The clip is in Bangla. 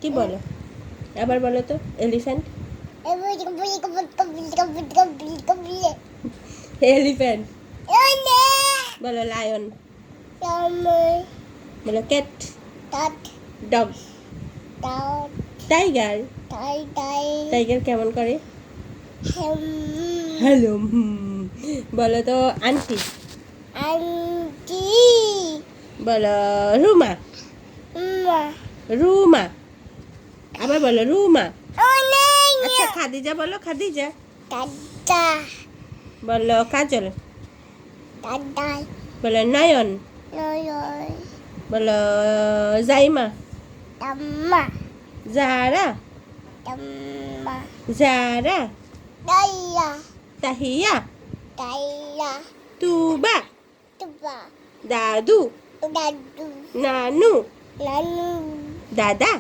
কি বলো? আবার বলো তো। এলিফ্যান্ট। এলিফ্যান্ট। বলো লায়ন। বলো ক্যাট। ডগ। টাইগার। টাইগার কেমন করে? হ্যালো। বলো তো আন্টি। বলো রুমা। রুমা। আবার বলো রুমা। আচ্ছা খাদিজা বলো, খাদিজা। বলো কাজল। বলো নয়ন। বলো জাইমা। জারা। জারা। তাহিয়া। তুবা। দাদু। নানু। দাদা।